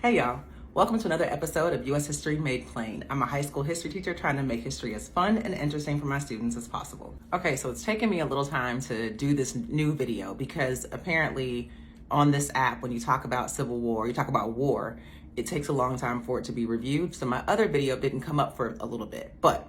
Hey y'all, welcome to another episode of U.S. History Made Plain. I'm a high school history teacher trying to make history as fun and interesting for my students as possible. Okay, so it's taken me a little time to do this new video because apparently on this app, when you talk about Civil War, you talk about war, it takes a long time for it to be reviewed. So my other video didn't come up for a little bit, but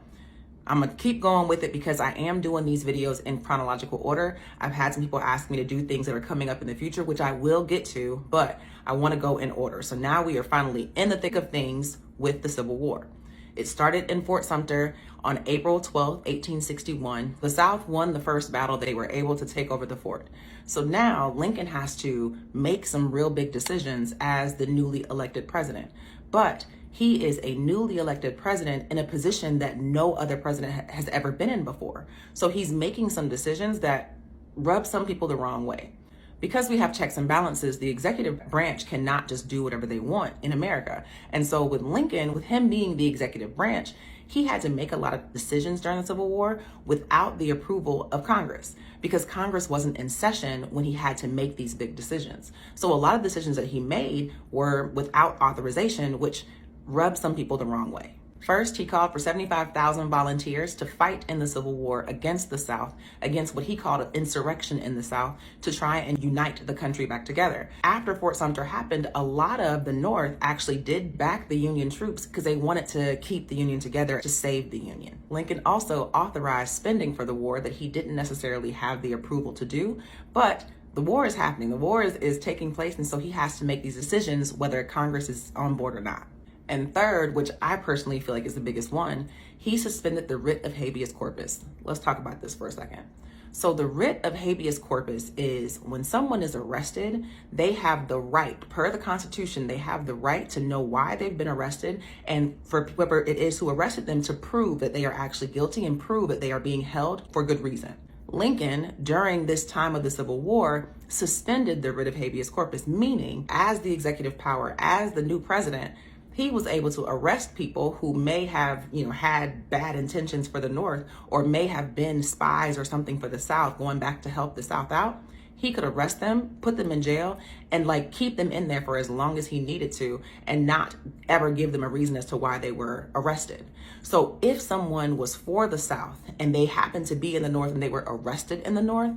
I'm gonna keep going with it because I am doing these videos in chronological order. I've had some people ask me to do things that are coming up in the future, which I will get to, but I wanna go in order. So now we are finally in the thick of things with the Civil War. It started in Fort Sumter on April 12, 1861. The South won the first battle. They were able to take over the fort. So now Lincoln has to make some real big decisions as the newly elected president. But he is a newly elected president in a position that no other president has ever been in before. So he's making some decisions that rub some people the wrong way. Because we have checks and balances, the executive branch cannot just do whatever they want in America. And so with Lincoln, with him being the executive branch, he had to make a lot of decisions during the Civil War without the approval of Congress, because Congress wasn't in session when he had to make these big decisions. So a lot of decisions that he made were without authorization, which rubbed some people the wrong way. First, he called for 75,000 volunteers to fight in the Civil War against the South, against what he called an insurrection in the South, to try and unite the country back together. After Fort Sumter happened, a lot of the North actually did back the Union troops because they wanted to keep the Union together to save the Union. Lincoln also authorized spending for the war that he didn't necessarily have the approval to do, but the war is happening. The war is taking place, and so he has to make these decisions whether Congress is on board or not. And third, which I personally feel like is the biggest one, he suspended the writ of habeas corpus. Let's talk about this for a second. So the writ of habeas corpus is when someone is arrested, they have the right, per the Constitution, they have the right to know why they've been arrested, and for whoever it is who arrested them to prove that they are actually guilty and prove that they are being held for good reason. Lincoln, during this time of the Civil War, suspended the writ of habeas corpus, meaning as the executive power, as the new president, he was able to arrest people who may have, had bad intentions for the North, or may have been spies or something for the South going back to help the South out. He could arrest them, put them in jail, and keep them in there for as long as he needed to, and not ever give them a reason as to why they were arrested. So if someone was for the South and they happened to be in the North and they were arrested in the North,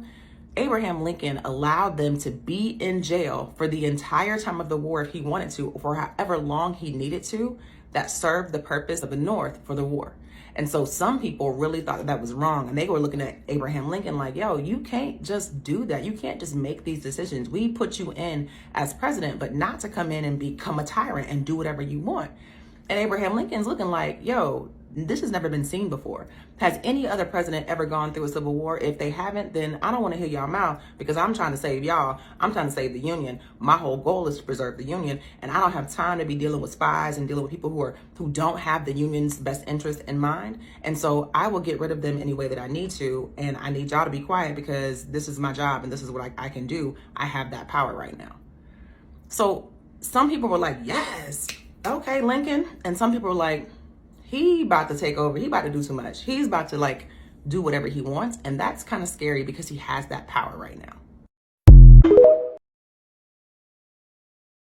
Abraham Lincoln allowed them to be in jail for the entire time of the war if he wanted to, for however long he needed to, that served the purpose of the North for the war. And so some people really thought that was wrong, and they were looking at Abraham Lincoln like, yo, you can't just do that. You can't just make these decisions. We put you in as president, but not to come in and become a tyrant and do whatever you want. And Abraham Lincoln's looking like, yo, this has never been seen before. Has any other president ever gone through a civil war? If they haven't, then I don't want to hear y'all mouth, because I'm trying to save y'all. I'm trying to save the Union. My whole goal is to preserve the Union, and I don't have time to be dealing with spies and dealing with people who don't have the Union's best interest in mind. And so I will get rid of them any way that I need to, and I need y'all to be quiet because this is my job and this is what I can do. I have that power right now. So some people were like, yes, okay, Lincoln. And some people were like, he about to take over. He about to do too much. He's about to do whatever he wants. And that's kind of scary because he has that power right now.